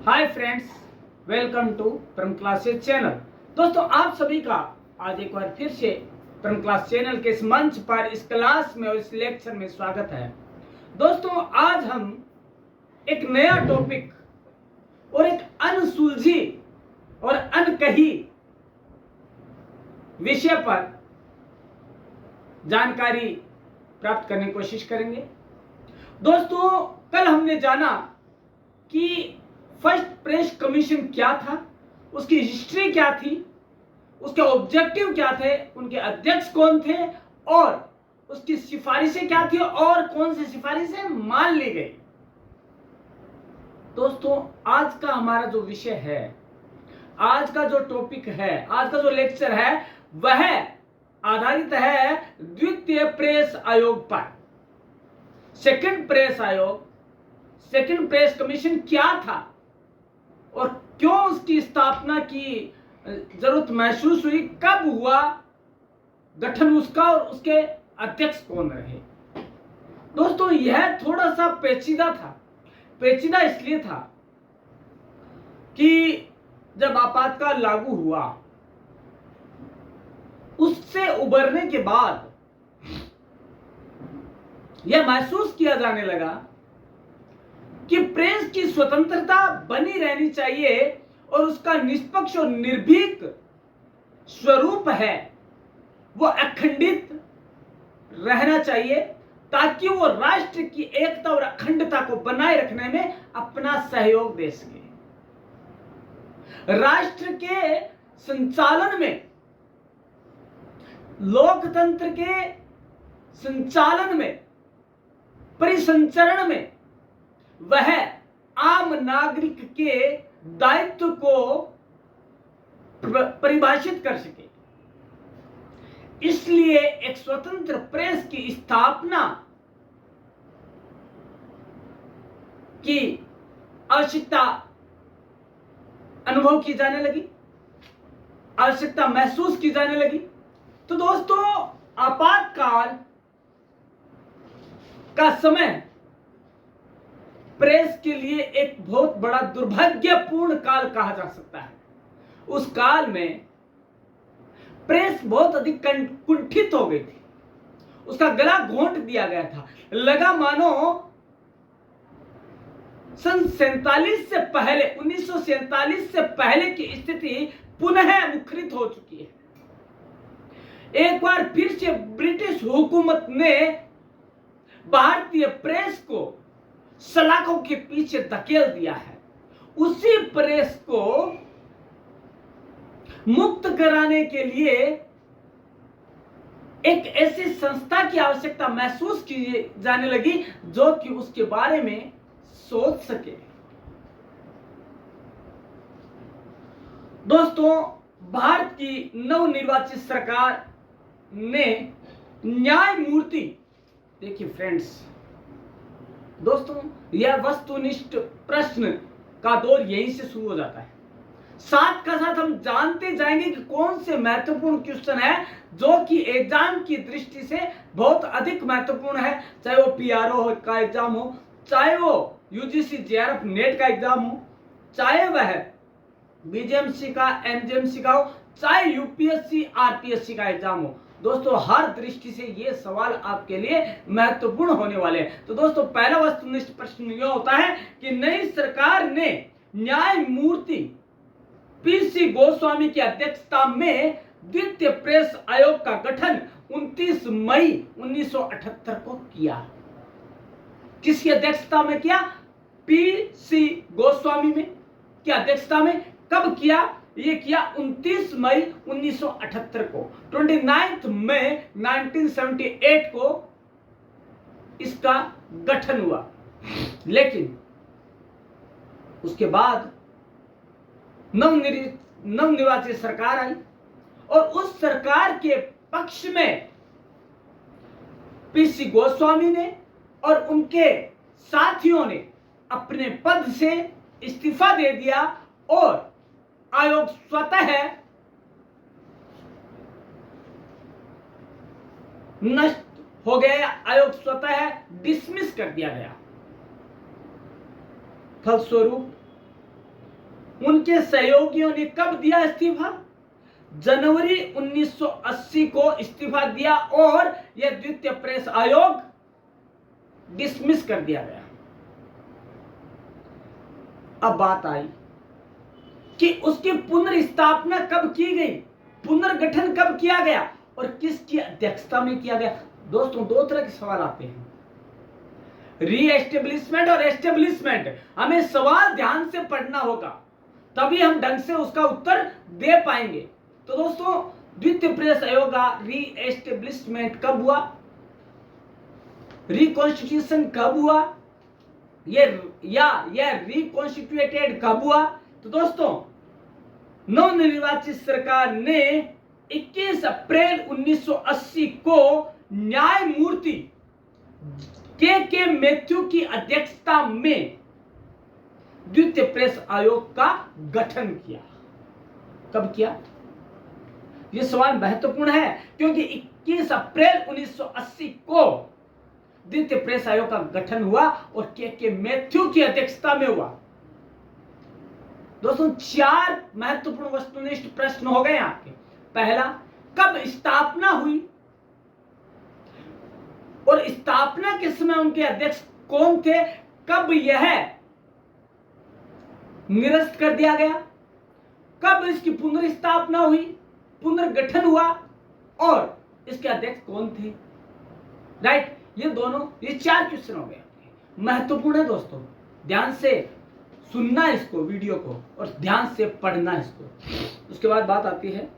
Hi friends, welcome to परम classes channel. दोस्तों, आप सभी का आज एक बार फिर से परम क्लास चैनल के इस मंच पर, इस क्लास में और इस लेक्चर में स्वागत है। दोस्तों, आज हम एक नया टॉपिक और एक अनसुलझी और अनकही विषय पर जानकारी प्राप्त करने की कोशिश करेंगे। दोस्तों, कल हमने जाना कि फर्स्ट प्रेस कमीशन क्या था, उसकी हिस्ट्री क्या थी, उसके ऑब्जेक्टिव क्या थे, उनके अध्यक्ष कौन थे और उसकी सिफारिशें क्या थी और कौन सी सिफारिशें मान ली गई। दोस्तों, आज का हमारा जो विषय है, आज का जो टॉपिक है, आज का जो लेक्चर है, वह आधारित है द्वितीय प्रेस आयोग पर। सेकंड प्रेस आयोग, सेकंड प्रेस कमीशन क्या था और क्यों उसकी स्थापना की जरूरत महसूस हुई, कब हुआ गठन उसका और उसके अध्यक्ष कौन रहे। दोस्तों, यह थोड़ा सा पेचीदा था। पेचीदा इसलिए था कि जब आपातकाल लागू हुआ, उससे उबरने के बाद यह महसूस किया जाने लगा कि प्रेस की स्वतंत्रता बनी रहनी चाहिए और उसका निष्पक्ष और निर्भीक स्वरूप है वो अखंडित रहना चाहिए, ताकि वो राष्ट्र की एकता और अखंडता को बनाए रखने में अपना सहयोग दे सके। राष्ट्र के संचालन में, लोकतंत्र के संचालन में, परिसंचरण में वह आम नागरिक के दायित्व को परिभाषित कर सके। इसलिए एक स्वतंत्र प्रेस की स्थापना की आवश्यकता अनुभव की जाने लगी, आवश्यकता महसूस की जाने लगी। तो दोस्तों, आपातकाल का समय प्रेस के लिए एक बहुत बड़ा दुर्भाग्यपूर्ण काल कहा जा सकता है। उस काल में प्रेस बहुत अधिक कुंठित हो गई थी, उसका गला घोंट दिया गया था। लगा मानो सन 1947 से पहले, 1947 से पहले की स्थिति पुनः मुखरित हो चुकी है। एक बार फिर से ब्रिटिश हुकूमत ने भारतीय प्रेस को सलाखों के पीछे धकेल दिया है। उसी प्रेस को मुक्त कराने के लिए एक ऐसी संस्था की आवश्यकता महसूस की जाने लगी जो कि उसके बारे में सोच सके। दोस्तों, भारत की नवनिर्वाचित सरकार ने न्यायमूर्ति, देखिए फ्रेंड्स, दोस्तों, यह वस्तुनिष्ठ प्रश्न का दौर यहीं से शुरू हो जाता है। साथ का साथ हम जानते जाएंगे कि कौन से महत्वपूर्ण क्वेश्चन है जो कि एग्जाम की दृष्टि से बहुत अधिक महत्वपूर्ण है, चाहे वो पीआरओ का एग्जाम हो, चाहे वो यूजीसी जेआरएफ नेट का एग्जाम हो, चाहे वह बीजेएमसी का, एमजेएमसी का हो, चाहे यूपीएससी आरपीएससी का एग्जाम हो। दोस्तों, हर दृष्टि से ये सवाल आपके लिए महत्वपूर्ण होने वाले हैं। तो दोस्तों, पहला वस्तुनिष्ठ प्रश्न यह होता है कि नई सरकार ने न्यायमूर्ति पीसी गोस्वामी की अध्यक्षता में द्वितीय प्रेस आयोग का गठन 29 मई 1978 को किया। किसकी अध्यक्षता में किया? पीसी गोस्वामी में की अध्यक्षता में। कब किया? ये किया 29 मई 1978 को। 29 मई 1978 को इसका गठन हुआ। लेकिन उसके बाद नवनिर्वाचित सरकार आई और उस सरकार के पक्ष में पीसी गोस्वामी ने और उनके साथियों ने अपने पद से इस्तीफा दे दिया और आयोग स्वतः नष्ट हो गया। आयोग स्वतः डिसमिस कर दिया गया। फलस्वरूप उनके सहयोगियों ने कब दिया इस्तीफा? जनवरी 1980 को इस्तीफा दिया और यह द्वितीय प्रेस आयोग डिसमिस कर दिया गया। अब बात आई कि उसकी पुनर्स्थापना कब की गई, पुनर्गठन कब किया गया और किसकी अध्यक्षता में किया गया। दोस्तों, दो तरह के सवाल आते हैं, रीएस्टेब्लिशमेंट और एस्टेब्लिशमेंट। हमें सवाल ध्यान से पढ़ना होगा, तभी हम ढंग से उसका उत्तर दे पाएंगे। तो दोस्तों, द्वितीय प्रेस आयोग का रीएस्टेब्लिशमेंट कब हुआ, रिकॉन्स्टिट्यूशन कब हुआ, यह रिकॉन्स्टिट्यूटेड कब हुआ? तो दोस्तों, नवनिर्वाचित सरकार ने 21 अप्रैल 1980 को न्यायमूर्ति के मैथ्यू की अध्यक्षता में द्वितीय प्रेस आयोग का गठन किया। कब किया? यह सवाल महत्वपूर्ण है क्योंकि 21 अप्रैल 1980 को द्वितीय प्रेस आयोग का गठन हुआ और के मैथ्यू की अध्यक्षता में हुआ। दोस्तों, 4 महत्वपूर्ण वस्तुनिष्ठ प्रश्न हो गए आपके। पहला, कब स्थापना हुई और स्थापना के समय उनके अध्यक्ष कौन थे, कब यह निरस्त कर दिया गया, कब इसकी पुनर्स्थापना हुई, पुनर्गठन हुआ और इसके अध्यक्ष कौन थे। राइट, ये 4 क्वेश्चन हो गए, महत्वपूर्ण है दोस्तों। ध्यान से सुनना इसको, वीडियो को, और ध्यान से पढ़ना इसको। उसके बाद बात आती है,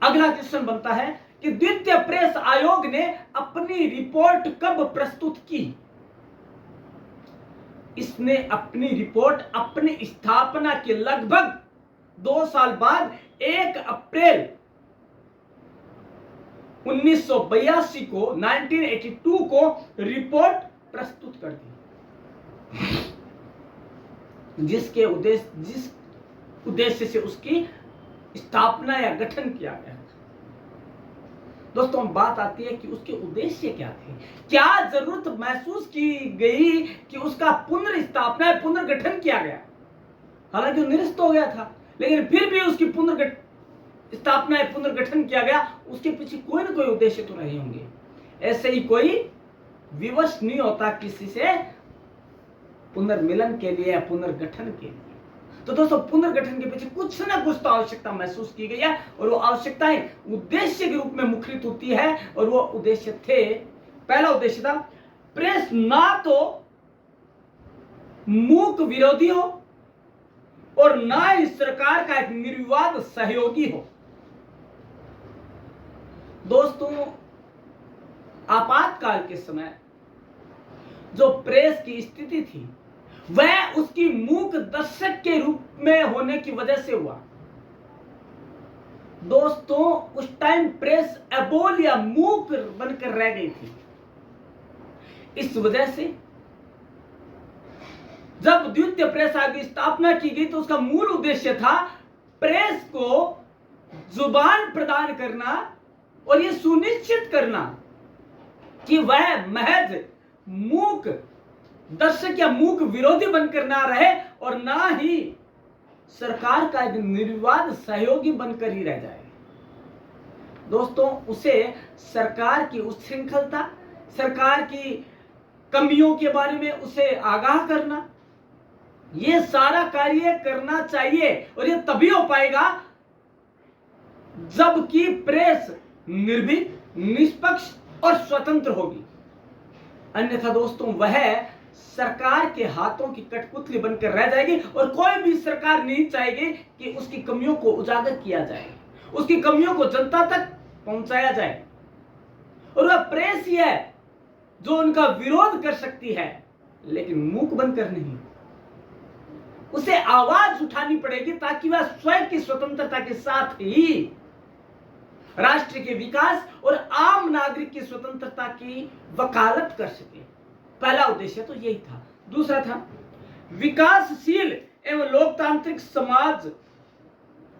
अगला क्वेश्चन बनता है कि द्वितीय प्रेस आयोग ने अपनी रिपोर्ट कब प्रस्तुत की। इसने अपनी रिपोर्ट अपनी स्थापना के लगभग 2 साल बाद 1 अप्रैल 1982 को 1982 को रिपोर्ट प्रस्तुत कर दी, जिस उद्देश्य से उसकी स्थापना या गठन किया गया। दोस्तों, बात आती है कि उसके उद्देश्य क्या थे, क्या जरूरत महसूस की गई कि उसका पुनर्स्थापना या पुनर्गठन किया गया। हालांकि वो निरस्त हो गया था, लेकिन फिर भी उसकी स्थापना या पुनर्गठन किया गया। उसके पीछे कोई ना कोई उद्देश्य तो रहे होंगे। ऐसे ही कोई विवश नहीं होता किसी से पुनर्मिलन के लिए या पुनर्गठन के लिए। तो दोस्तों, पुनर्गठन के पीछे कुछ ना कुछ तो आवश्यकता महसूस की गई है और वो आवश्यकताएं उद्देश्य के रूप में मुखरित होती है। और वो उद्देश्य थे, पहला उद्देश्य था, प्रेस ना तो मूक विरोधी हो और ना ही सरकार का एक निर्विवाद सहयोगी हो। दोस्तों, आपातकाल के समय जो प्रेस की स्थिति थी वह उसकी मूक दर्शक के रूप में होने की वजह से हुआ। दोस्तों, उस टाइम प्रेस अबोल या मूक बनकर रह गई थी। इस वजह से जब द्वितीय प्रेस आयोग की स्थापना की गई तो उसका मूल उद्देश्य था प्रेस को जुबान प्रदान करना और यह सुनिश्चित करना कि वह महज मूक दर्शक या मूक विरोधी बनकर ना रहे और ना ही सरकार का एक निर्विवाद सहयोगी बनकर ही रह जाए। दोस्तों, उसे सरकार की उच्छृंखलता, सरकार की कमियों के बारे में उसे आगाह करना, यह सारा कार्य करना चाहिए। और यह तभी हो पाएगा जबकि प्रेस निर्भीक, निष्पक्ष और स्वतंत्र होगी। अन्यथा दोस्तों, वह सरकार के हाथों की कठपुतली बनकर रह जाएगी और कोई भी सरकार नहीं चाहेगी कि उसकी कमियों को उजागर किया जाए, उसकी कमियों को जनता तक पहुंचाया जाए। और वह प्रेस ही है जो उनका विरोध कर सकती है, लेकिन मूक बनकर नहीं। उसे आवाज उठानी पड़ेगी ताकि वह स्वयं की स्वतंत्रता के साथ ही राष्ट्र के विकास और आम नागरिक की स्वतंत्रता की वकालत कर सके। पहला उद्देश्य तो यही था। दूसरा था विकासशील एवं लोकतांत्रिक समाज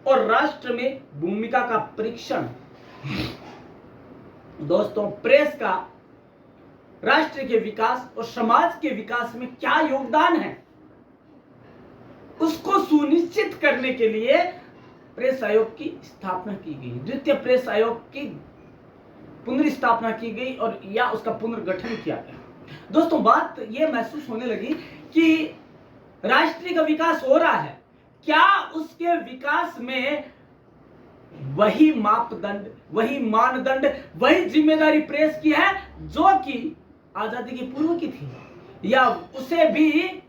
और राष्ट्र में भूमिका का परीक्षण। दोस्तों, प्रेस का राष्ट्र के विकास और समाज के विकास में क्या योगदान है, उसको सुनिश्चित करने के लिए प्रेस आयोग की स्थापना की गई, द्वितीय प्रेस आयोग की पुनर्स्थापना की गई और या उसका पुनर्गठन किया गया। दोस्तों बात यह महसूस होने लगी कि राष्ट्र का विकास हो रहा है, क्या उसके विकास में वही मापदंड, वही मानदंड, वही जिम्मेदारी प्रेस की है जो कि आजादी के पूर्व की थी, या उसे भी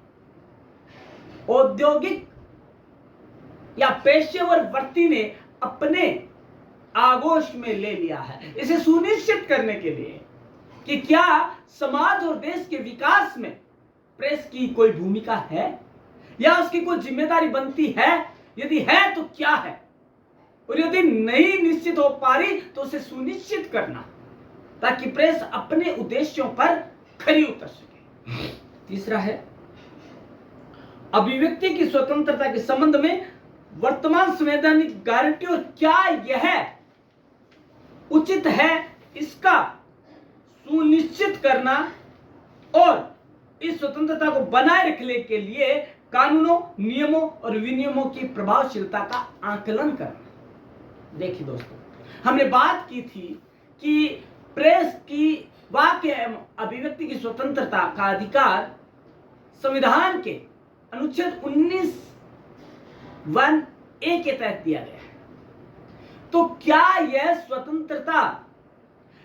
औद्योगिक या पेशेवर व्यक्ति ने अपने आगोश में ले लिया है। इसे सुनिश्चित करने के लिए कि क्या समाज और देश के विकास में प्रेस की कोई भूमिका है या उसकी कोई जिम्मेदारी बनती है, यदि है तो क्या है, और यदि नहीं निश्चित हो पा रही तो उसे सुनिश्चित करना ताकि प्रेस अपने उद्देश्यों पर खरी उतर सके। तीसरा है अभिव्यक्ति की स्वतंत्रता के संबंध में वर्तमान संवैधानिक गारंटियों, क्या यह उचित है इसका सुनिश्चित करना और इस स्वतंत्रता को बनाए रखने के लिए कानूनों, नियमों और विनियमों की प्रभावशीलता का आकलन करना। देखिए दोस्तों, हमने बात की थी कि प्रेस की वाक्य एवं अभिव्यक्ति की स्वतंत्रता का अधिकार संविधान के अनुच्छेद 19(1)(a) के तहत दिया गया है। तो क्या यह स्वतंत्रता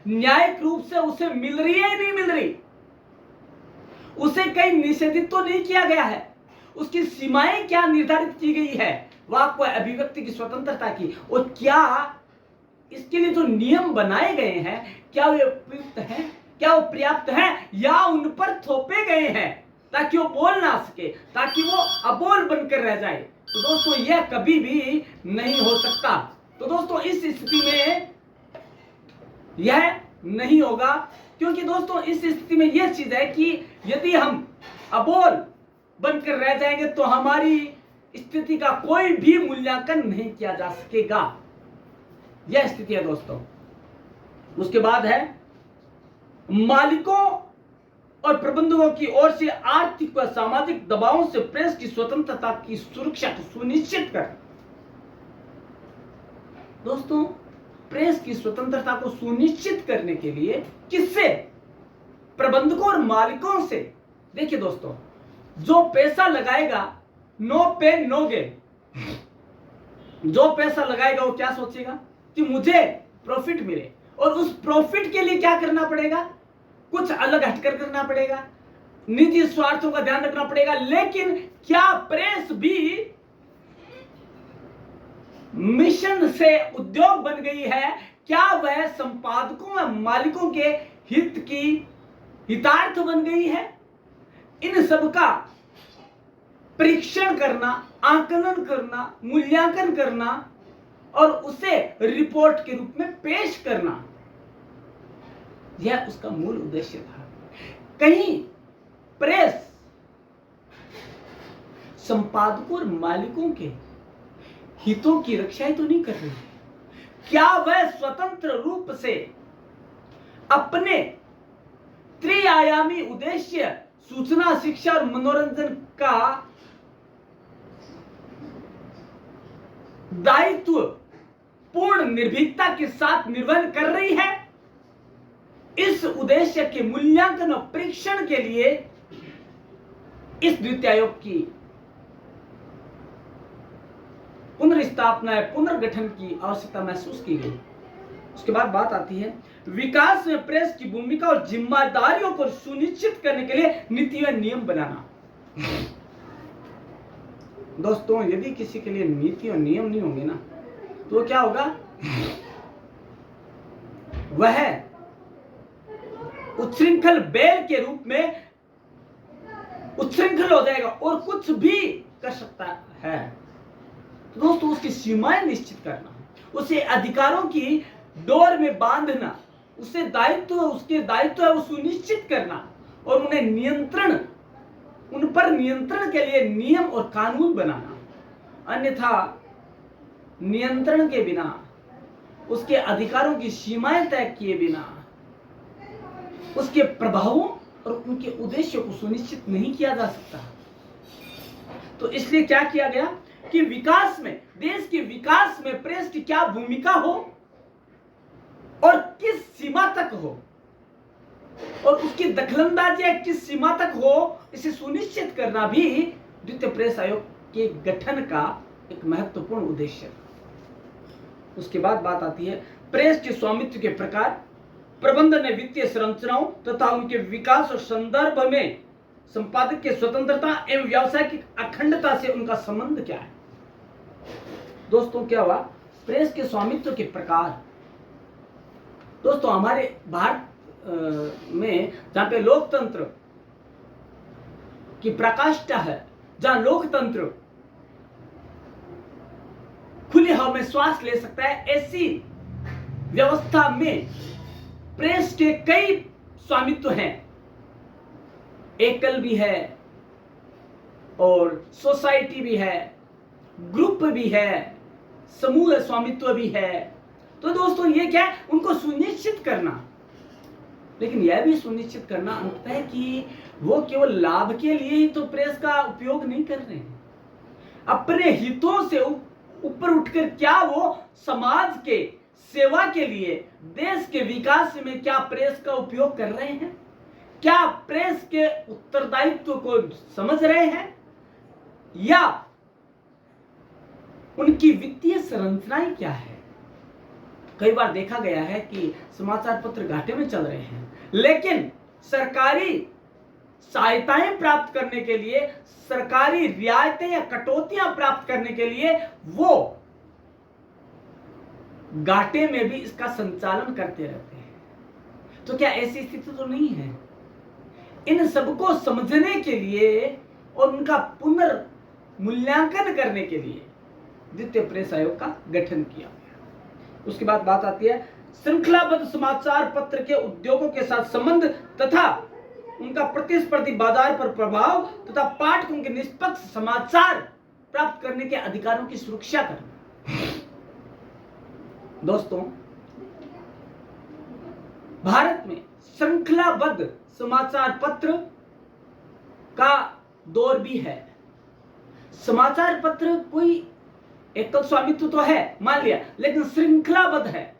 न्यायिक रूप से उसे मिल रही है या नहीं मिल रही? उसे कहीं निषेधित तो नहीं किया गया है, उसकी सीमाएं क्या निर्धारित की गई है वाक्य अभिव्यक्ति की स्वतंत्रता की, और क्या इसके लिए जो नियम बनाए गए हैं क्या वे उपयुक्त हैं, क्या वो पर्याप्त हैं, या उन पर थोपे गए हैं ताकि वो बोल ना सके, ताकि वो अबोल बनकर रह जाए। तो दोस्तों यह कभी भी नहीं हो सकता। तो दोस्तों इस स्थिति में यह नहीं होगा, क्योंकि दोस्तों इस स्थिति में यह चीज है कि यदि हम अबोल बनकर रह जाएंगे तो हमारी स्थिति का कोई भी मूल्यांकन नहीं किया जा सकेगा। यह स्थिति है दोस्तों। उसके बाद है मालिकों और प्रबंधकों की ओर से आर्थिक व सामाजिक दबावों से प्रेस की स्वतंत्रता की सुरक्षा को सुनिश्चित कर। दोस्तों प्रेस की स्वतंत्रता को सुनिश्चित करने के लिए किससे? प्रबंधकों और मालिकों से। देखिए दोस्तों, जो पैसा लगाएगा नो पे नो गेन, जो पैसा लगाएगा वो क्या सोचेगा कि मुझे प्रॉफिट मिले, और उस प्रॉफिट के लिए क्या करना पड़ेगा, कुछ अलग हटकर करना पड़ेगा, निजी स्वार्थों का ध्यान रखना पड़ेगा। लेकिन क्या प्रेस भी मिशन से उद्योग बन गई है? क्या वह संपादकों व मालिकों के हित की हितार्थ बन गई है? इन सब का परीक्षण करना, आकलन करना, मूल्यांकन करना और उसे रिपोर्ट के रूप में पेश करना, यह उसका मूल उद्देश्य था। कहीं प्रेस संपादकों और मालिकों के हितों की रक्षा तो नहीं कर रही है? क्या वह स्वतंत्र रूप से अपने त्रिआयामी उद्देश्य सूचना, शिक्षा और मनोरंजन का दायित्व पूर्ण निर्भीकता के साथ निर्वहन कर रही है? इस उद्देश्य के मूल्यांकन और परीक्षण के लिए इस द्वितीय आयोग की पुनर्स्थापना, पुनर्गठन की आवश्यकता महसूस की गई। उसके बाद बात आती है विकास में प्रेस की भूमिका और जिम्मेदारियों को सुनिश्चित करने के लिए नीति व नियम बनाना। दोस्तों यदि किसी के लिए नीति और नियम नहीं होंगे ना तो क्या होगा, वह उच्छृंखल बैल के रूप में उच्छृंखल हो जाएगा और कुछ भी कर सकता है। तो दोस्तों उसकी सीमाएं निश्चित करना, उसे अधिकारों की डोर में बांधना, उसे दायित्व, उसके दायित्व है वो सुनिश्चित करना और उन्हें नियंत्रण, उन पर नियंत्रण के लिए नियम और कानून बनाना। अन्यथा नियंत्रण के बिना, उसके अधिकारों की सीमाएं तय किए बिना, उसके प्रभावों और उनके उद्देश्यों को सुनिश्चित नहीं किया जा सकता। तो इसलिए क्या किया गया कि विकास में, देश के विकास में प्रेस की क्या भूमिका हो और किस सीमा तक हो और उसकी दखलंदाजी किस सीमा तक हो, इसे सुनिश्चित करना भी द्वितीय प्रेस आयोग के गठन का एक महत्वपूर्ण उद्देश्य है। उसके बाद बात आती है प्रेस के स्वामित्व के प्रकार, प्रबंधन ने वित्तीय संरचनाओं तथा उनके विकास और संदर्भ में संपादक की स्वतंत्रता एवं व्यवसाय की अखंडता से उनका संबंध क्या है। दोस्तों क्या हुआ, प्रेस के स्वामित्व के प्रकार। दोस्तों हमारे भारत में जहां पे लोकतंत्र की प्रकाष्ठा है, जहां लोकतंत्र खुली हवा में श्वास ले सकता है, ऐसी व्यवस्था में प्रेस के कई स्वामित्व हैं। एकल भी है और सोसाइटी भी है, ग्रुप भी है, समूह स्वामित्व भी है। तो दोस्तों ये क्या है, उनको सुनिश्चित करना, लेकिन यह भी सुनिश्चित करना अंततः कि वो केवल लाभ के लिए ही तो प्रेस का उपयोग नहीं कर रहे हैं, अपने हितों से ऊपर उठकर क्या वो समाज के सेवा के लिए, देश के विकास में क्या प्रेस का उपयोग कर रहे हैं, क्या प्रेस के उत्तरदायित्व को समझ रहे हैं, या उनकी वित्तीय संरचनाएं क्या है। कई बार देखा गया है कि समाचार पत्र घाटे में चल रहे हैं, लेकिन सरकारी सहायताएं प्राप्त करने के लिए, सरकारी रियायतें या कटौतियां प्राप्त करने के लिए वो घाटे में भी इसका संचालन करते रहते हैं। तो क्या ऐसी स्थिति तो नहीं है। इन सबको समझने के लिए और उनका पुनर्मूल्यांकन करने के लिए द्वितीय प्रेस आयोग का गठन किया गया। उसके बाद बात आती है श्रृंखलाबद्ध समाचार पत्र के उद्योगों के साथ संबंध तथा उनका प्रतिस्पर्धी बाजार पर प्रभाव तथा पाठकों के निष्पक्ष समाचार प्राप्त करने के अधिकारों की सुरक्षा करना। दोस्तों भारत में श्रृंखलाबद्ध समाचार पत्र का दौर भी है। समाचार पत्र कोई एकल स्वामित्व तो है मान लिया, लेकिन श्रृंखलाबद्ध है।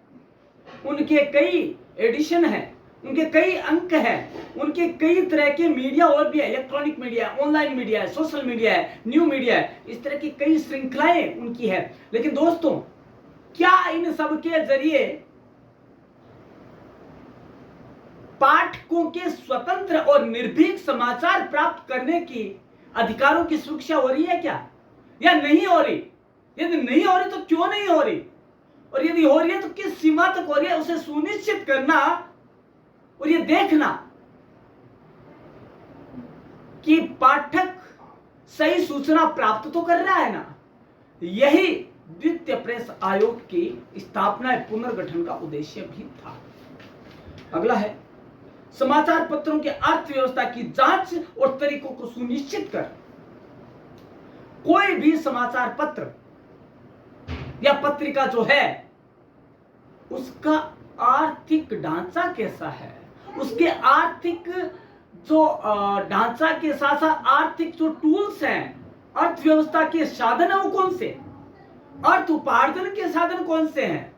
उनके कई एडिशन है, उनके कई अंक हैं, उनके कई तरह के मीडिया और भी है, इलेक्ट्रॉनिक मीडिया, ऑनलाइन मीडिया है, सोशल मीडिया है, न्यू मीडिया है, इस तरह की कई श्रृंखलाएं उनकी है। लेकिन दोस्तों क्या इन सब के जरिए पाठकों के स्वतंत्र और निर्भीक समाचार प्राप्त करने की अधिकारों की सुरक्षा हो रही है क्या, या नहीं हो रही? यदि नहीं हो रही तो क्यों नहीं हो रही, और यदि हो रही है तो किस सीमा तक हो रही है, उसे सुनिश्चित करना और ये देखना कि पाठक सही सूचना प्राप्त तो कर रहा है ना। यही द्वितीय प्रेस आयोग की स्थापना पुनर्गठन का उद्देश्य भी था। अगला है समाचार पत्रों की अर्थव्यवस्था की जांच और तरीकों को सुनिश्चित कर। कोई भी समाचार पत्र या पत्रिका जो है उसका आर्थिक ढांचा कैसा है, उसके आर्थिक जो ढांचा के साथ साथ आर्थिक जो टूल्स हैं, अर्थव्यवस्था के साधन है वो कौन से, अर्थ उपार्जन के साधन कौन से हैं,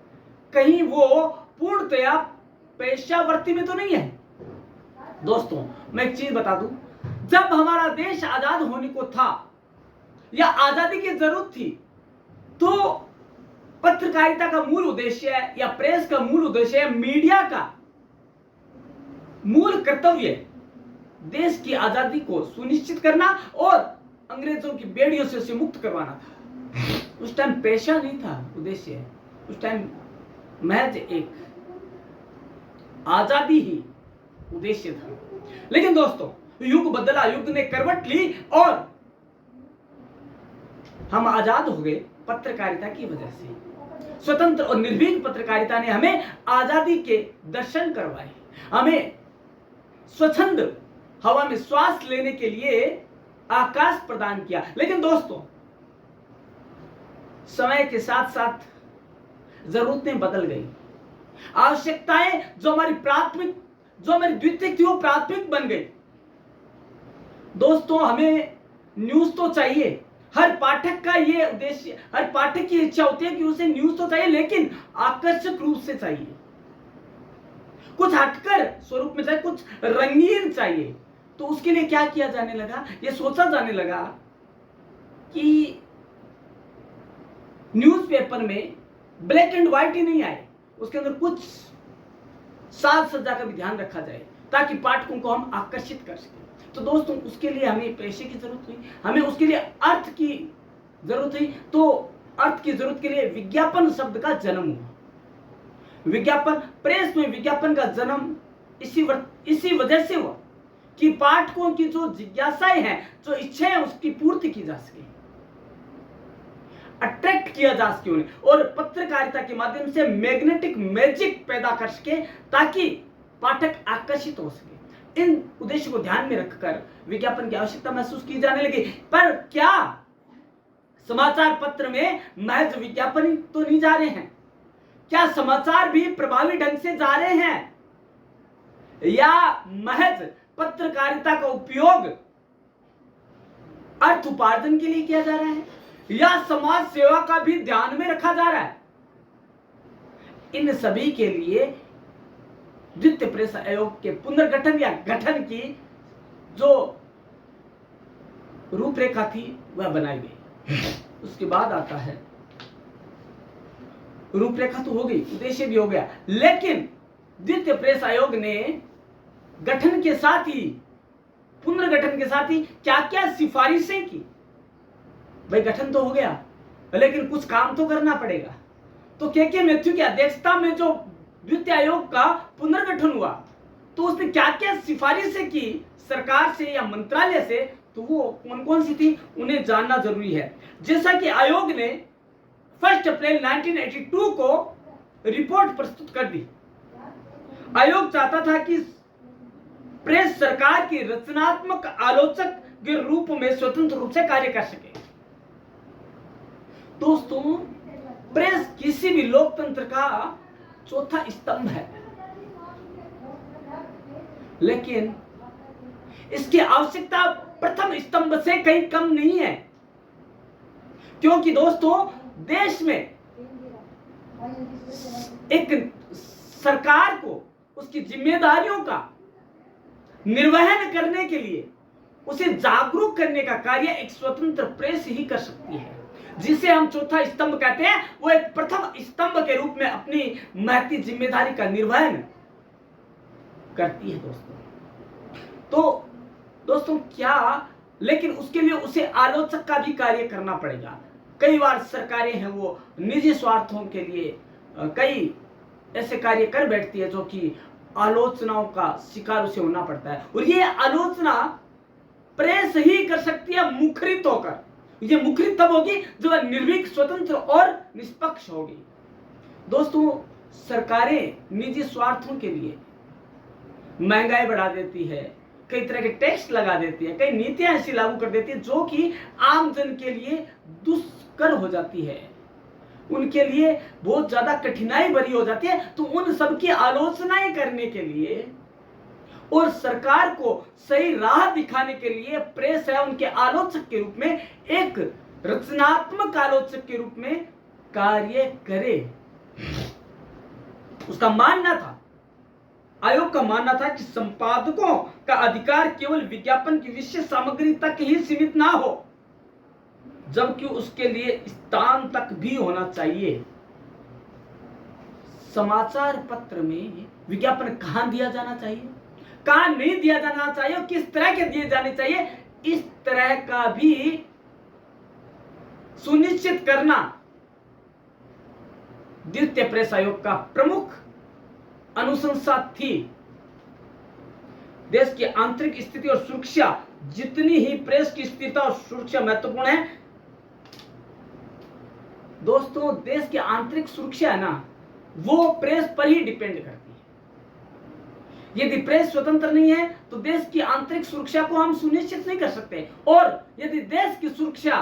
कहीं वो पूर्णतया पेशावर्ती में तो नहीं है। दोस्तों मैं एक चीज बता दूं, जब हमारा देश आजाद होने को था या आजादी की जरूरत थी, तो पत्रकारिता का मूल उद्देश्य है या प्रेस का मूल उद्देश्य है, मीडिया का मूल कर्तव्य देश की आजादी को सुनिश्चित करना और अंग्रेजों की बेड़ियों से उसे मुक्त करवाना था। उस टाइम पेशा नहीं था उद्देश्य, उस टाइम महज एक आजादी ही उद्देश्य था। लेकिन दोस्तों युग बदला, युग ने करवट ली और हम आजाद हो गए पत्रकारिता की वजह से। स्वतंत्र और निर्भीक पत्रकारिता ने हमें आजादी के दर्शन करवाए, हमें स्वच्छंद हवा में श्वास लेने के लिए आकाश प्रदान किया। लेकिन दोस्तों समय के साथ साथ जरूरतें बदल गई, आवश्यकताएं जो हमारी प्राथमिक, जो हमारी द्वितीयक थी वो प्राथमिक बन गई। दोस्तों हमें न्यूज तो चाहिए, हर पाठक का ये उद्देश्य, हर पाठक की इच्छा होती है कि उसे न्यूज तो चाहिए, लेकिन आकर्षक रूप से चाहिए, कुछ हटकर स्वरूप में चाहिए, कुछ रंगीन चाहिए। तो उसके लिए क्या किया जाने लगा, ये सोचा जाने लगा कि न्यूज़पेपर में ब्लैक एंड व्हाइट ही नहीं आए, उसके अंदर कुछ साज सज्जा का भी ध्यान रखा जाए ताकि पाठकों को हम आकर्षित कर सकें। तो दोस्तों, उसके लिए हमें पैसे की जरूरत हुई, हमें उसके लिए अर्थ की जरूरत हुई। तो अर्थ की जरूरत के लिए विज्ञापन शब्द का जन्म हुआ। विज्ञापन, प्रेस में विज्ञापन का जन्म इसी वजह से हुआ कि पाठकों की जो जिज्ञासाएं हैं, जो इच्छाएं, उसकी पूर्ति की जा सके, अट्रैक्ट किया जा सके उन्हें, और पत्रकारिता के माध्यम से मैग्नेटिक मैजिक पैदा कर सके ताकि पाठक आकर्षित हो सके। इन उद्देश्य को ध्यान में रखकर विज्ञापन की आवश्यकता महसूस की जाने लगी। पर क्या समाचार पत्र में महज विज्ञापन ही तो नहीं जा रहे हैं? क्या समाचार भी प्रभावी ढंग से जा रहे हैं, या महज पत्रकारिता का उपयोग अर्थ उपार्जन के लिए किया जा रहा है, या समाज सेवा का भी ध्यान में रखा जा रहा है? इन सभी के लिए द्वितीय प्रेस आयोग के पुनर्गठन या गठन की जो रूपरेखा थी वह बनाई गई। उसके बाद आता है, रूपरेखा तो हो गई, उद्देश्य भी हो गया, लेकिन द्वितीय प्रेस आयोग ने गठन के साथ ही, पुनर्गठन के साथ ही क्या क्या सिफारिशें की। भाई गठन तो हो गया, लेकिन कुछ काम तो करना पड़ेगा। तो के मैथ्यू की अध्यक्षता में जो द्वितीय आयोग का पुनर्गठन हुआ, तो उसने क्या क्या सिफारिशें की सरकार से या मंत्रालय से, तो वो कौन कौन सी थी उन्हें जानना जरूरी है। जैसा कि आयोग ने 1 अप्रैल 1982 को रिपोर्ट प्रस्तुत कर दी। आयोग चाहता था कि प्रेस सरकार की रचनात्मक आलोचक के रूप में स्वतंत्र रूप से कार्य कर सके। दोस्तों, प्रेस किसी भी लोकतंत्र का चौथा स्तंभ है, लेकिन इसकी आवश्यकता प्रथम स्तंभ से कहीं कम नहीं है, क्योंकि दोस्तों देश में एक सरकार को उसकी जिम्मेदारियों का निर्वहन करने के लिए उसे जागरूक करने का कार्य एक स्वतंत्र प्रेस ही कर सकती है, जिसे हम चौथा स्तंभ कहते हैं। वो एक प्रथम स्तंभ के रूप में अपनी महती जिम्मेदारी का निर्वहन करती है दोस्तों। तो दोस्तों क्या, लेकिन उसके लिए उसे आलोचक का भी कार्य करना पड़ेगा। कई बार सरकारें हैं वो निजी स्वार्थों के लिए कई ऐसे कार्य कर बैठती है जो कि आलोचनाओं का शिकार उसे होना पड़ता है, और ये आलोचना प्रेस ही कर सकती है मुखरित होकर। ये मुखरित तब होगी जब वह निर्भीक, स्वतंत्र और निष्पक्ष होगी। दोस्तों, सरकारें निजी स्वार्थों के लिए महंगाई बढ़ा देती है, कई तरह के टैक्स लगा देती है, कई नीतियां ऐसी लागू कर देती है जो कि आम जन के लिए दुष्कर हो जाती है, उनके लिए बहुत ज्यादा कठिनाई भरी हो जाती है। तो उन सब की आलोचनाएं करने के लिए और सरकार को सही राह दिखाने के लिए प्रेस है उनके आलोचक के रूप में, एक रचनात्मक आलोचक के रूप में कार्य करे। उसका मानना था, आयोग का मानना था कि संपादकों का अधिकार केवल विज्ञापन की विशेष सामग्री तक ही सीमित ना हो, जबकि उसके लिए स्थान तक भी होना चाहिए। समाचार पत्र में विज्ञापन कहां दिया जाना चाहिए, कहां नहीं दिया जाना चाहिए, और किस तरह के दिए जाने चाहिए, इस तरह का भी सुनिश्चित करना द्वितीय प्रेस आयोग का प्रमुख अनुशंसा थी। देश की आंतरिक स्थिति और सुरक्षा, जितनी ही प्रेस की स्थिरता और सुरक्षा महत्वपूर्ण है दोस्तों, देश की आंतरिक सुरक्षा है ना, वो प्रेस पर ही डिपेंड करती है। यदि प्रेस स्वतंत्र नहीं है तो देश की आंतरिक सुरक्षा को हम सुनिश्चित नहीं कर सकते, और यदि देश की सुरक्षा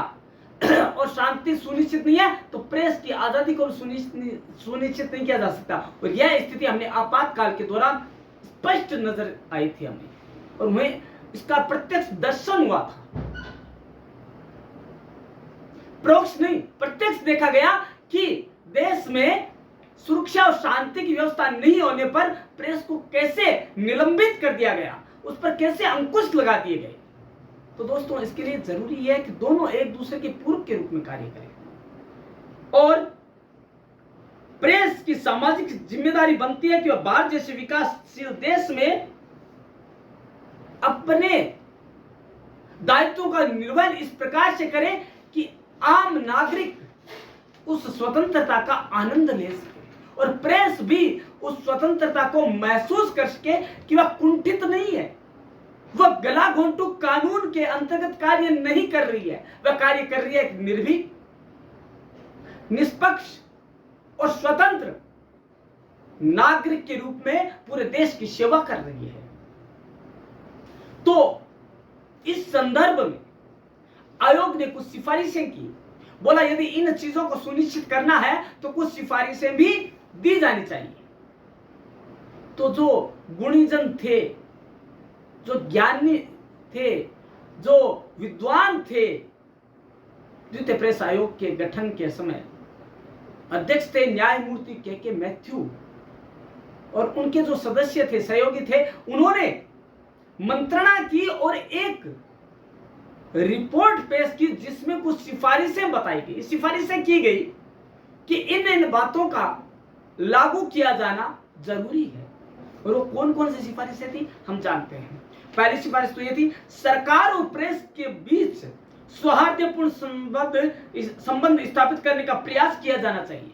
और शांति सुनिश्चित नहीं है तो प्रेस की आजादी को सुनिश्चित नहीं किया जा सकता। और यह स्थिति हमने आपातकाल के दौरान स्पष्ट नजर आई थी हमें, और हमें इसका प्रत्यक्ष दर्शन हुआ था। परोक्ष नहीं प्रत्यक्ष देखा गया कि देश में सुरक्षा और शांति की व्यवस्था नहीं होने पर प्रेस को कैसे निलंबित कर दिया गया, उस पर कैसे अंकुश लगा दिए गए। तो दोस्तों इसके लिए जरूरी है कि दोनों एक दूसरे के पूरक के रूप में कार्य करें और प्रेस की सामाजिक जिम्मेदारी बनती है कि वह भारत जैसे विकासशील देश में अपने दायित्वों का निर्वहन इस प्रकार से करे कि आम नागरिक उस स्वतंत्रता का आनंद ले सके और प्रेस भी उस स्वतंत्रता को महसूस कर सके कि वह कुंठित नहीं है, वह गला घोंटू कानून के अंतर्गत कार्य नहीं कर रही है, वह कार्य कर रही है एक निर्भीक, निष्पक्ष और स्वतंत्र नागरिक के रूप में पूरे देश की सेवा कर रही है। तो इस संदर्भ में आयोग ने कुछ सिफारिशें की, बोला यदि इन चीजों को सुनिश्चित करना है तो कुछ सिफारिशें भी दी जानी चाहिए। तो जो गुणीजन थे, जो ज्ञानी थे, जो विद्वान थे, द्वितीय प्रेस आयोग के गठन के समय अध्यक्ष थे न्यायमूर्ति के मैथ्यू और उनके जो सदस्य थे, सहयोगी थे, उन्होंने मंत्रणा की और एक रिपोर्ट पेश की जिसमें कुछ सिफारिशें बताई गई। सिफारिशें की गई कि इन बातों का लागू किया जाना जरूरी है और वो कौन कौन सी सिफारिशें थी हम जानते हैं। पहली सिफारिश तो ये थी, सरकार और प्रेस के बीच सौहार्दपूर्ण संबंध स्थापित करने का प्रयास किया जाना चाहिए।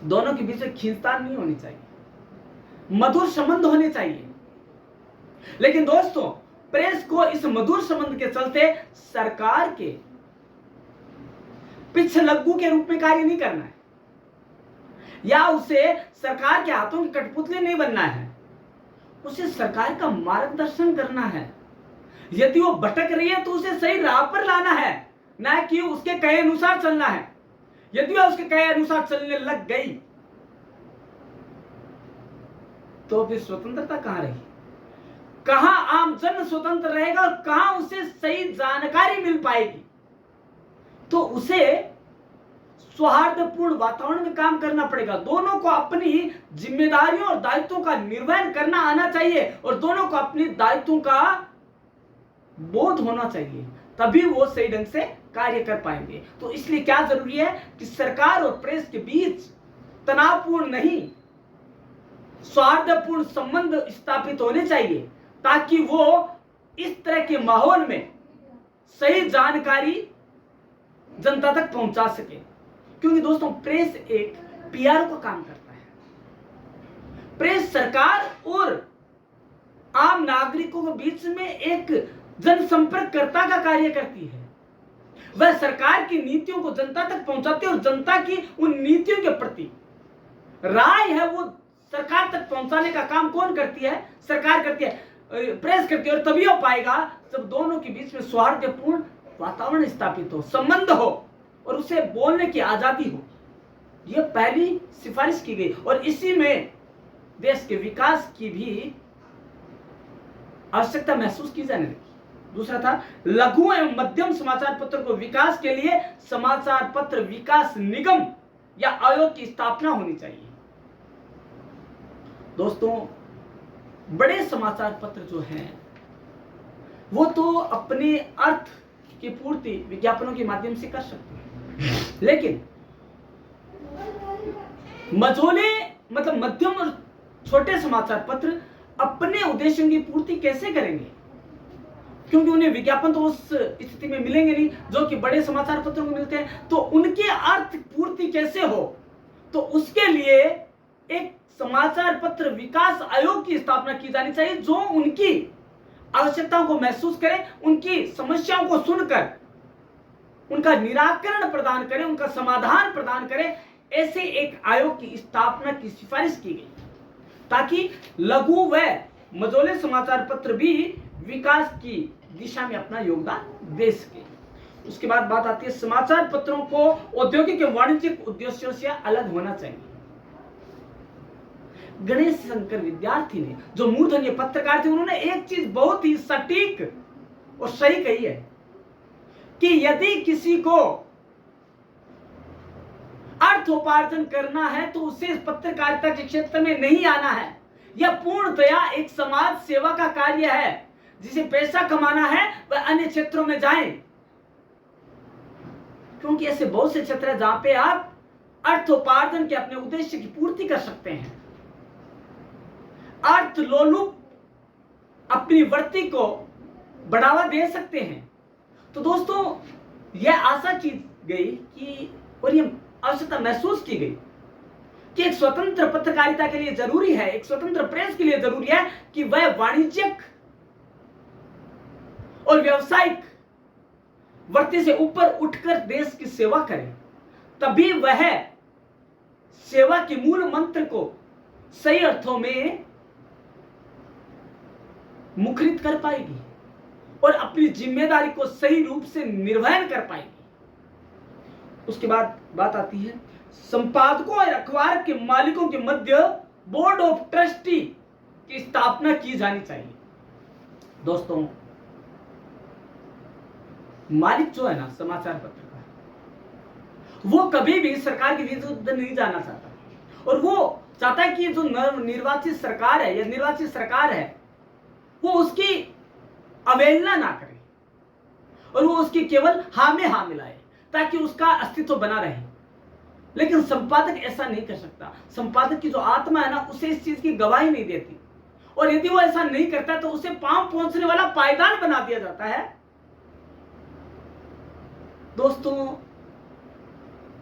दोनों के बीच खींचतान नहीं होनी चाहिए, मधुर संबंध होने चाहिए। लेकिन दोस्तों प्रेस को इस मधुर संबंध के चलते सरकार के पिछलग्गू के रूप में कार्य नहीं करना है या उसे सरकार के हाथों की कठपुतली नहीं बनना है, उसे सरकार का मार्गदर्शन करना है। यदि वो भटक रही है तो उसे सही राह पर लाना है, ना कि उसके कहे अनुसार चलना है। यदि वह उसके कहे अनुसार चलने लग गई तो फिर स्वतंत्रता कहां रही, कहां आम जन स्वतंत्र रहेगा और कहां उसे सही जानकारी मिल पाएगी। तो उसे सौहार्दपूर्ण वातावरण में काम करना पड़ेगा। दोनों को अपनी जिम्मेदारियों और दायित्वों का निर्वहन करना आना चाहिए और दोनों को अपनी दायित्वों का बोध होना चाहिए, तभी वो सही ढंग से कार्य कर पाएंगे। तो इसलिए क्या जरूरी है कि सरकार और प्रेस के बीच तनावपूर्ण नहीं, सौहार्दपूर्ण संबंध स्थापित होने चाहिए ताकि वो इस तरह के माहौल में सही जानकारी जनता तक पहुंचा सके। क्योंकि दोस्तों प्रेस एक पीआर का काम करता है। प्रेस सरकार और आम नागरिकों के बीच में एक जनसंपर्ककर्ता का कार्य करती है। वह सरकार की नीतियों को जनता तक पहुंचाती है और जनता की उन नीतियों के प्रति राय है वो सरकार तक पहुंचाने का काम कौन करती है? सरकार करती है, प्रेस करती है। और तभी हो पाएगा जब दोनों के बीच में सौहार्दपूर्ण वातावरण स्थापित हो, संबंध हो और उसे बोलने की आजादी हो। यह पहली सिफारिश की गई और इसी में देश के विकास की भी आवश्यकता महसूस की जाने लगी। दूसरा था, लघु एवं मध्यम समाचार पत्र को विकास के लिए समाचार पत्र विकास निगम या आयोग की स्थापना होनी चाहिए। दोस्तों बड़े समाचार पत्र जो हैं वो तो अपने अर्थ की पूर्ति विज्ञापनों के माध्यम से कर सकते हैं, लेकिन मझोले मतलब मध्यम और छोटे समाचार पत्र अपने उद्देश्यों की पूर्ति कैसे करेंगे? क्योंकि उन्हें विज्ञापन तो उस स्थिति में मिलेंगे नहीं जो कि बड़े समाचार पत्रों को मिलते हैं। तो उनके अर्थ पूर्ति कैसे हो? तो उसके लिए एक समाचार पत्र विकास आयोग की स्थापना की जानी चाहिए जो उनकी आवश्यकताओं को महसूस करे, उनकी समस्याओं को सुनकर उनका निराकरण प्रदान करे, उनका समाधान प्रदान करे। ऐसे एक आयोग की स्थापना की सिफारिश की गई ताकि लघु व मझोले समाचार पत्र भी विकास की दिशा में अपना योगदान दे सके। उसके बाद बात आती है, समाचार पत्रों को औद्योगिक एवं वाणिज्यिक उद्देश्यों से अलग होना चाहिए। गणेश शंकर विद्यार्थी ने, जो मूर्धन्य पत्रकार थे, उन्होंने एक चीज बहुत ही सटीक और सही कही है कि यदि किसी को अर्थोपार्जन करना है तो उसे पत्रकारिता के क्षेत्र में नहीं आना है। यह पूर्णतया एक समाज सेवा का कार्य है। जिसे पैसा कमाना है वह अन्य क्षेत्रों में जाएं, क्योंकि ऐसे बहुत से क्षेत्र हैं जहां पे आप अर्थोपार्जन के अपने उद्देश्य की पूर्ति कर सकते हैं। अर्थ लोलुप अपनी वृत्ति को बढ़ावा दे सकते हैं। तो दोस्तों, यह आशा की गई कि और यह आवश्यकता महसूस की गई कि एक स्वतंत्र पत्रकारिता के लिए जरूरी है, एक स्वतंत्र प्रेस के लिए जरूरी है कि वह वाणिज्यिक और व्यावसायिक वृत्ति से ऊपर उठकर देश की सेवा करे। तभी वह सेवा के मूल मंत्र को सही अर्थों में मुखरित कर पाएगी और अपनी जिम्मेदारी को सही रूप से निर्वहन कर पाएगी। उसके बाद बात आती है संपादकों और अखबार के मालिकों के मध्य बोर्ड ऑफ ट्रस्टी की स्थापना की जानी चाहिए। दोस्तों, मालिक जो है ना समाचार पत्र का, वो कभी भी सरकार के विरुद्ध नहीं जाना चाहता और वो चाहता है कि जो निर्वाचित सरकार है या निर्वाचित सरकार है वो उसकी अवहेलना ना करे और वो उसकी केवल हाँ में हाँ मिलाए ताकि उसका अस्तित्व बना रहे। लेकिन संपादक ऐसा नहीं कर सकता। संपादक की जो आत्मा है ना, उसे इस चीज की गवाही नहीं देती, और यदि वो ऐसा नहीं करता तो उसे पांव पहुंचने वाला पायदान बना दिया जाता है। दोस्तों,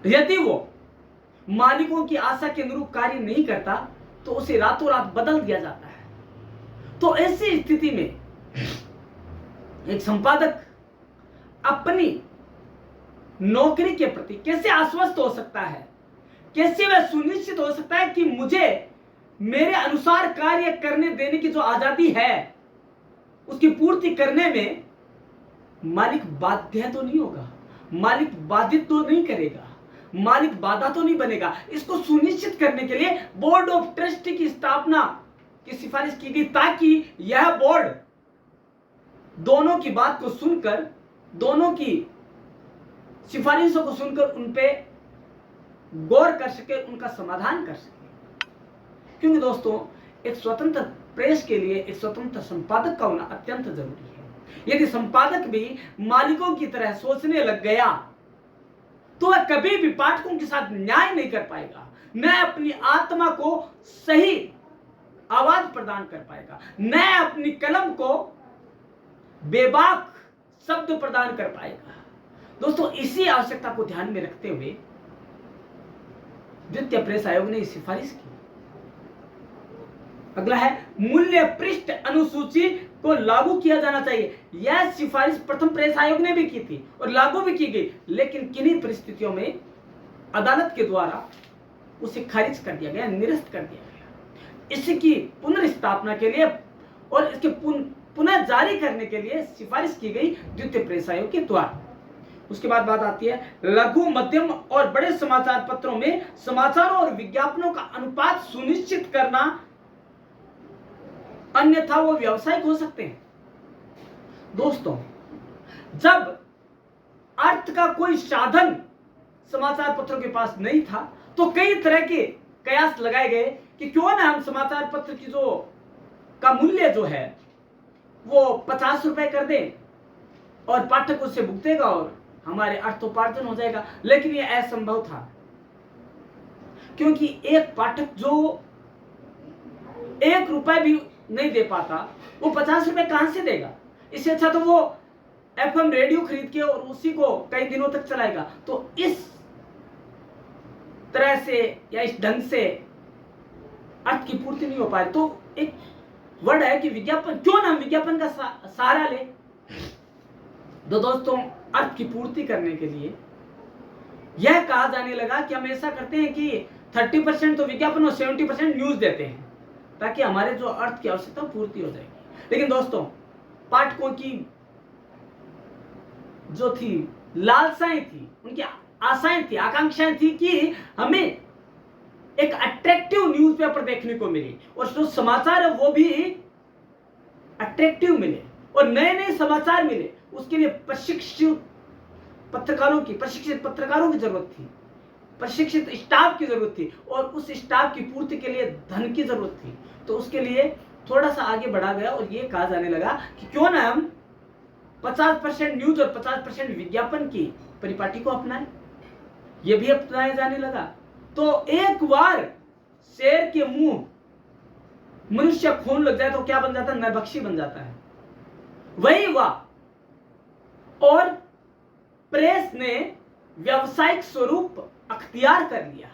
यदि वो मालिकों की आशा के अनुरूप कार्य नहीं करता तो उसे रातों रात बदल दिया जाता है। तो ऐसी स्थिति में एक संपादक अपनी नौकरी के प्रति कैसे आश्वस्त हो सकता है, कैसे वह सुनिश्चित हो सकता है कि मुझे मेरे अनुसार कार्य करने देने की जो आजादी है उसकी पूर्ति करने में मालिक बाध्य तो नहीं होगा, मालिक बाधित तो नहीं करेगा, मालिक बाधा तो नहीं बनेगा। इसको सुनिश्चित करने के लिए बोर्ड ऑफ ट्रस्टी की स्थापना की सिफारिश की गई ताकि यह बोर्ड दोनों की बात को सुनकर, दोनों की सिफारिशों को सुनकर उन पे गौर कर सके, उनका समाधान कर सके। क्योंकि दोस्तों, एक स्वतंत्र प्रेस के लिए एक स्वतंत्र संपादक का होना अत्यंत जरूरी है। यदि संपादक भी मालिकों की तरह सोचने लग गया तो वह कभी भी पाठकों के साथ न्याय नहीं कर पाएगा, न अपनी आत्मा को सही आवाज प्रदान कर पाएगा, न अपनी कलम को बेबाक शब्द प्रदान कर पाएगा। दोस्तों, इसी आवश्यकता को ध्यान में रखते हुए द्वितीय प्रेस आयोग ने सिफारिश की। अगला है मूल्य पृष्ठ अनुसूची को लागू किया जाना चाहिए। यह सिफारिश प्रथम प्रेस आयोग ने भी की थी और लागू भी की गई, लेकिन किन्हीं परिस्थितियों में अदालत के द्वारा उसे खारिज कर दिया गया, निरस्त कर दिया गया। इसकी पुनर्स्थापना के लिए और इसके पुनः जारी करने के लिए सिफारिश की गई द्वितीय प्रेस आयोग के द्वारा। उसके बाद बात आती है लघु, मध्यम और बड़े समाचार पत्रों में समाचारों और विज्ञापनों का अनुपात सुनिश्चित करना, अन्यथा वो व्यावसायिक हो सकते हैं। दोस्तों, जब अर्थ का कोई साधन समाचार पत्रों के पास नहीं था तो कई तरह के कयास लगाए गए कि क्यों ना हम समाचार पत्र की जो का मूल्य जो है वो 50 रुपए कर दें और पाठक उससे भुगतेगा और हमारे अर्थोपार्जन हो जाएगा। लेकिन यह असंभव था, क्योंकि एक पाठक जो 1 रुपए भी नहीं दे पाता वो 50 रुपए कहां से देगा। इससे अच्छा तो वो FM रेडियो खरीद के और उसी को कई दिनों तक चलाएगा। तो इस तरह से या इस ढंग से अर्थ की पूर्ति नहीं हो पाए। तो एक वर्ड है कि विज्ञापन, क्यों ना विज्ञापन का सहारा ले। तो दोस्तों, अर्थ की पूर्ति करने के लिए यह कहा जाने लगा कि हम ऐसा करते हैं कि 30% तो विज्ञापन और 70% न्यूज देते हैं ताकि हमारे जो अर्थ की आवश्यकता पूर्ति हो जाएगी। लेकिन दोस्तों, पाठकों की जो थी लालसाएं थी, उनकी आशाएं थी, आकांक्षाएं थी कि हमें एक अट्रैक्टिव न्यूज़पेपर देखने को मिले और जो समाचार है वो भी अट्रैक्टिव मिले और नए नए समाचार मिले। उसके लिए प्रशिक्षित पत्रकारों की, प्रशिक्षित पत्रकारों की जरूरत थी, प्रशिक्षित स्टाफ की जरूरत थी, और उस स्टाफ की पूर्ति के लिए धन की जरूरत थी। तो उसके लिए थोड़ा सा आगे बढ़ा गया और ये कहा जाने लगा कि क्यों ना हम 50% न्यूज और 50% विज्ञापन की परिपाटी को अपनाएं। ये भी अपनाया जाने लगा। तो एक बार शेर के मुंह मनुष्य खून लग जाए तो क्या बन जाता है? नरभक्षी बन जाता है। वही हुआ और प्रेस ने व्यावसायिक स्वरूप अख्तियार कर लिया।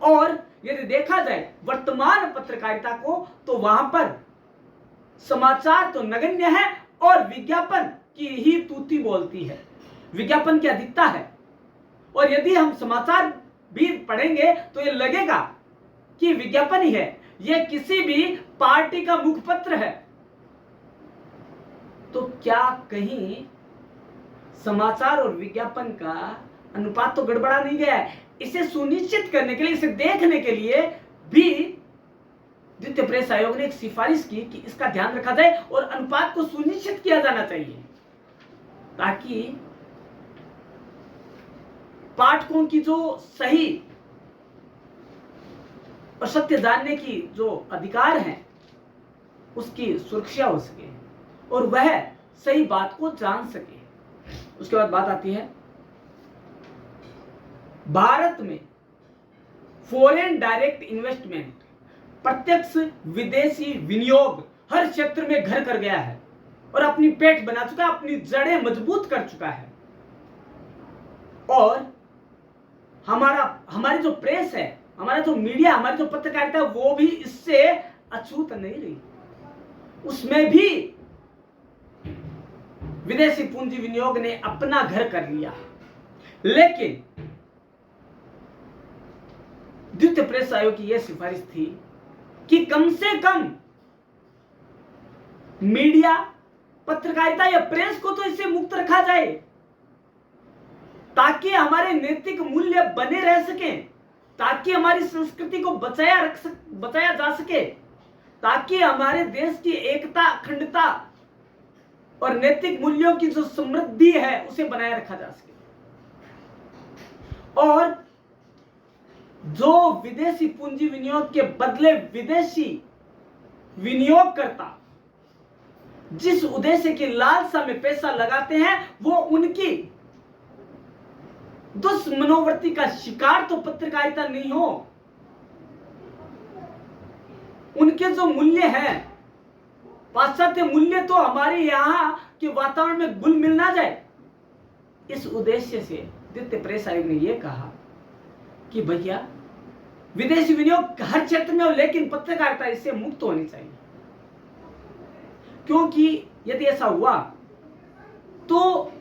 और यदि देखा जाए वर्तमान पत्रकारिता को तो वहां पर समाचार तो नगण्य है और विज्ञापन की ही तूती बोलती है, विज्ञापन की अधिकता है। और यदि हम समाचार भी पढ़ेंगे तो ये लगेगा कि विज्ञापन ही है, ये किसी भी पार्टी का मुखपत्र है। तो क्या कहीं समाचार और विज्ञापन का अनुपात तो गड़बड़ा नहीं गया है? इसे सुनिश्चित करने के लिए, इसे देखने के लिए भी द्वितीय प्रेस आयोग ने एक सिफारिश की कि इसका ध्यान रखा जाए और अनुपात को सुनिश्चित किया जाना चाहिए, ताकि पाठकों की जो सही और सत्य जानने की जो अधिकार है उसकी सुरक्षा हो सके और वह सही बात को जान सके। उसके बाद बात आती है भारत में फॉरेन डायरेक्ट इन्वेस्टमेंट, प्रत्यक्ष विदेशी विनियोग हर क्षेत्र में घर कर गया है और अपनी पेठ बना चुका है, अपनी जड़ें मजबूत कर चुका है। और हमारी जो प्रेस है, हमारा जो मीडिया, हमारी जो पत्रकारिता है, वो भी इससे अछूत नहीं रही। उसमें भी विदेशी पूंजी विनियोग ने अपना घर कर लिया। लेकिन द्वितीय प्रेस आयोग की यह सिफारिश थी कि कम से कम मीडिया, पत्रकारिता या प्रेस को तो इससे मुक्त रखा जाए, ताकि हमारे नैतिक मूल्य बने रह सकें, ताकि हमारी संस्कृति को बचाया जा सके, ताकि हमारे देश की एकता, अखंडता और नैतिक मूल्यों की जो समृद्धि है उसे बनाए रखा जा सके। और जो विदेशी पूंजी विनियोग के बदले विदेशी विनियोगकर्ता जिस उद्देश्य की लालसा में पैसा लगाते हैं, वो उनकी दुष्मनोवृत्ति का शिकार तो पत्रकारिता नहीं हो। उनके जो मूल्य हैं, पाश्चात्य मूल्य, तो हमारे यहां के वातावरण में घुल मिल ना जाए। इस उद्देश्य से द्वितीय प्रेस आयोग ने यह कहा कि भैया विदेशी विनियोग हर क्षेत्र में हो, लेकिन पत्रकारिता इससे मुक्त होनी चाहिए। क्योंकि यदि ऐसा हुआ तो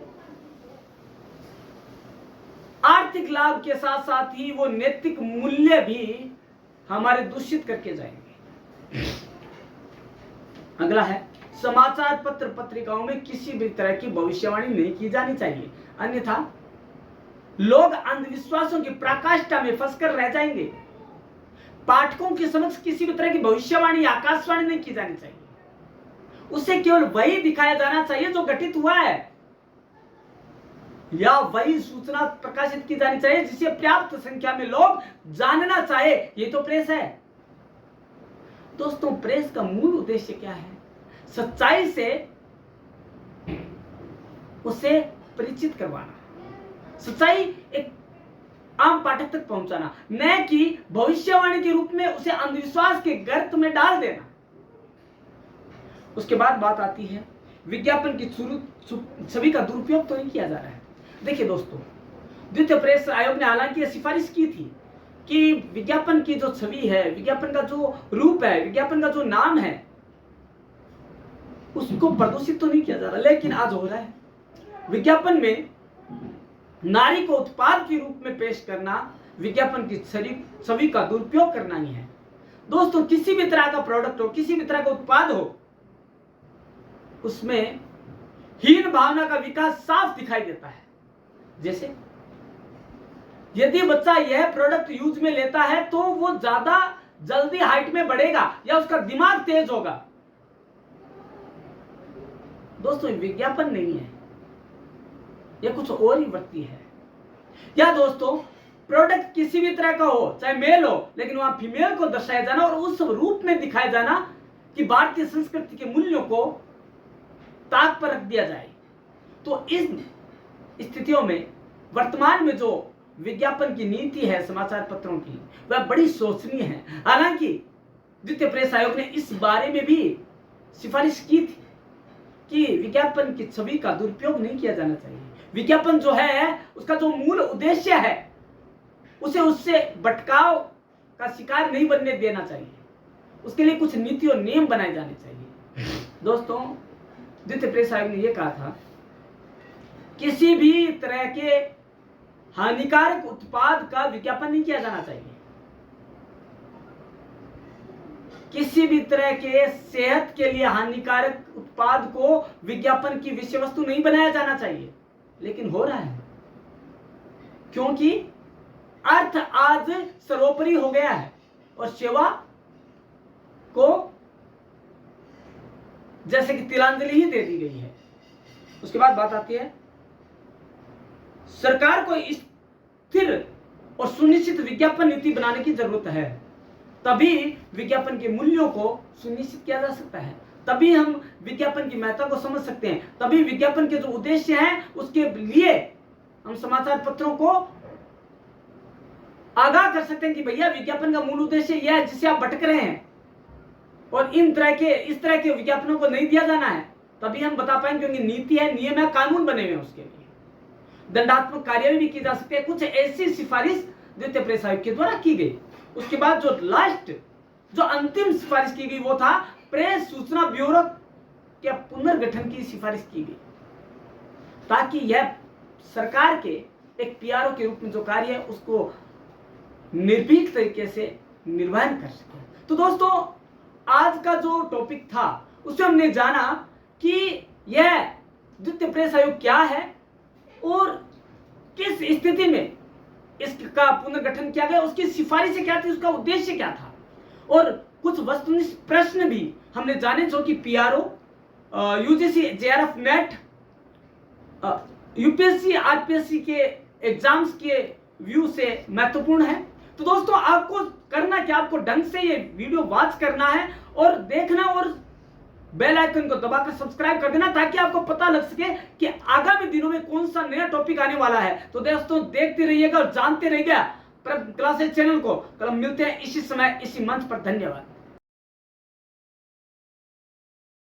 आर्थिक लाभ के साथ साथ ही वो नैतिक मूल्य भी हमारे दूषित करके जाएंगे। अगला है, समाचार पत्र पत्रिकाओं में किसी भी तरह की भविष्यवाणी नहीं की जानी चाहिए, अन्यथा लोग अंधविश्वासों की पराकाष्ठा में फंसकर रह जाएंगे। पाठकों के समक्ष किसी भी तरह की भविष्यवाणी, आकाशवाणी नहीं की जानी चाहिए। उसे केवल वही दिखाया जाना चाहिए जो घटित हुआ है, या वही सूचना प्रकाशित की जानी चाहिए जिसे पर्याप्त संख्या में लोग जानना चाहे। ये तो प्रेस है। दोस्तों, प्रेस का मूल उद्देश्य क्या है? सच्चाई से उसे परिचित करवाना, सच्चाई एक आम पाठक तक पहुंचाना, न कि भविष्यवाणी के रूप में उसे अंधविश्वास के गर्त में डाल देना। उसके बाद बात आती है विज्ञापन की छवि का दुरुपयोग तो नहीं किया जा रहा है। देखिए दोस्तों, द्वितीय प्रेस आयोग ने हालांकि यह सिफारिश की थी कि विज्ञापन की जो छवि है, विज्ञापन का जो रूप है, विज्ञापन का जो नाम है, उसको प्रदूषित तो नहीं किया जा रहा, लेकिन आज हो रहा है। विज्ञापन में नारी को उत्पाद के रूप में पेश करना विज्ञापन की छवि का दुरुपयोग करना ही है। दोस्तों, किसी भी तरह का प्रोडक्ट हो, किसी भी तरह का उत्पाद हो, उसमें हीन भावना का विकास साफ दिखाई देता है। जैसे यदि बच्चा यह प्रोडक्ट यूज में लेता है तो वो ज्यादा जल्दी हाइट में बढ़ेगा या उसका दिमाग तेज होगा। दोस्तों, विज्ञापन नहीं है, या कुछ और ही व्यक्ति है। या दोस्तों प्रोडक्ट किसी भी तरह का हो, चाहे मेल हो, लेकिन वहां फीमेल को दर्शाया जाना और उस रूप में दिखाया जाना कि भारतीय संस्कृति के मूल्यों को ताक पर रख दिया जाए। तो इन स्थितियों में वर्तमान में जो विज्ञापन की नीति है समाचार पत्रों की, वह बड़ी शोचनीय है। हालांकि द्वितीय प्रेस आयोग ने इस बारे में भी सिफारिश की थी कि विज्ञापन की छवि का दुरुपयोग नहीं किया जाना चाहिए। विज्ञापन जो है उसका जो मूल उद्देश्य है उसे उससे भटकाव का शिकार नहीं बनने देना चाहिए। उसके लिए कुछ नीति और नियम बनाए जाने चाहिए। दोस्तों द्वितीय प्रेस आयोग ने यह कहा था, किसी भी तरह के हानिकारक उत्पाद का विज्ञापन नहीं किया जाना चाहिए। किसी भी तरह के सेहत के लिए हानिकारक उत्पाद को विज्ञापन की विषय वस्तु नहीं बनाया जाना चाहिए, लेकिन हो रहा है क्योंकि अर्थ आज सर्वोपरि हो गया है और सेवा को जैसे कि तिलांजलि ही दे दी गई है। उसके बाद बात आती है, सरकार को स्थिर और सुनिश्चित विज्ञापन नीति बनाने की जरूरत है। तभी विज्ञापन के मूल्यों को सुनिश्चित किया जा सकता है, तभी हम विज्ञापन की महत्ता को समझ सकते हैं, तभी विज्ञापन के जो उद्देश्य हैं उसके लिए हम समाचार पत्रों को आगाह कर सकते हैं कि भैया विज्ञापन का मूल उद्देश्य यह है जिससे आप भटक रहे हैं और इस तरह के विज्ञापनों को नहीं दिया जाना है। तभी हम बता पाएंगे, क्योंकि नीति है, नियम है, कानून बने हुए हैं, उसके लिए दंडात्मक कार्यवाही भी की जा सकती है। कुछ ऐसी सिफारिश द्वितीय प्रेस आयोग के द्वारा की गई। उसके बाद जो अंतिम सिफारिश की गई वो था प्रेस सूचना ब्यूरो के पुनर्गठन की सिफारिश की गई, ताकि यह सरकार के एक पीआरओ के रूप में जो कार्य है उसको निर्भीक तरीके से निर्वहन कर सके। तो दोस्तों आज का जो टॉपिक था उसमें हमने जाना कि यह द्वितीय प्रेस आयोग क्या है और किस स्थिति में इसका पुनर्गठन किया गया, उसकी सिफारिशें क्या थी, उसका उद्देश्य क्या था, और कुछ वस्तुनिष्ठ प्रश्न भी हमने जाने जो कि PRO, UGC, JRF, net, UPSC, RPSC के एग्जाम्स के व्यू से महत्वपूर्ण है। तो दोस्तों आपको करना क्या, आपको ढंग से ये वीडियो वॉच करना है और देखना और बेल आइकन को दबाकर सब्सक्राइब कर देना, ताकि आपको पता लग सके कि आगामी दिनों में कौन सा नया टॉपिक आने वाला है। तो दोस्तों देखते रहिएगा और जानते रहिएगा क्लासेस चैनल को। कल मिलते हैं इसी समय इसी मंच पर। धन्यवाद।